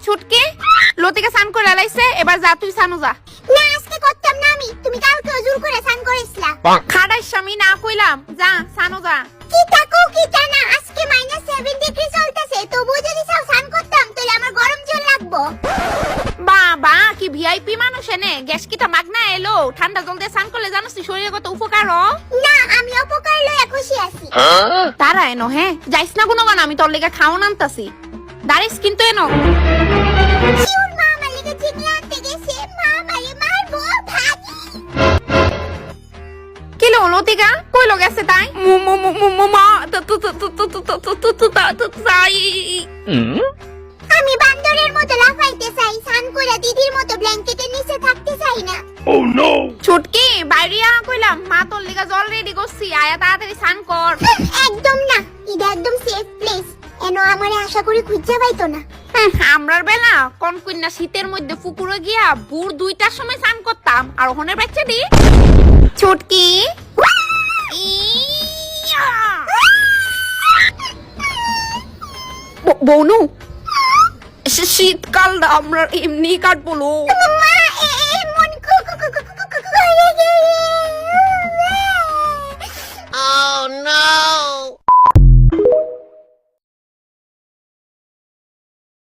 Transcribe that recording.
ছুটকে লতিকা স্নান করে লাইছে, এবার যা তুই স্নানও যা। না আজকে করতাম না আমি, তুমি কালকে জোর করে স্নান করেছিলা। খাড়াই স্বামী না কইলাম, যা স্নানও যা। কি তাকো কি তা না, আজকে -7 ডিগ্রি চলতেছে, তবুও যদি চাও স্নান করতাম তাহলে আমার গরম জল লাগবো। বাবা কি ভিআইপি মানুষ এনে, গ্যাস কিটা মাগনা এলো, ঠান্ডা জল দিয়ে স্নান করলে জানোস তুই শরীরে কত উপকার। না আমি অপকার লইয়া খুশি আছি। তারা এনো, হ্যাঁ যাইস না গুণগান, আমি তোর লেগে খাওয়ান আনতাছি, দাঁড়িস কিন্তু এনো। শিউর মা আমার লেগে চিংড়ি আনতে গেছে, মা আমারে মারবো, ভাগি। কিলো লতিকা কইলো গেছে তাই মা আমি বান্দরের মতো লাফাইতে চাই, স্নান করে দিদির মতো ব্ল্যাঙ্কেটের নিচে থাকতে চাই না। ছুটকি বাইরিয়া কইলাম, মা তোর লেগে জল রেডি করছি, আয়া তাড়াতাড়ি স্নান কর। একদম না, এটা একদম সেফ প্লেস, এনো আমারে আশা করি খুঁজে পাইতো না। আমরার বেলা কোন কন্যা শীতের মধ্যে পুকুরে গিয়া ভোর 2টার সময় স্নান করতাম, আর ওখানে বাচ্চা দি ছুটকি বনু শীতকাল আমরা এমনি কাটবো। মা এমন করে গেলে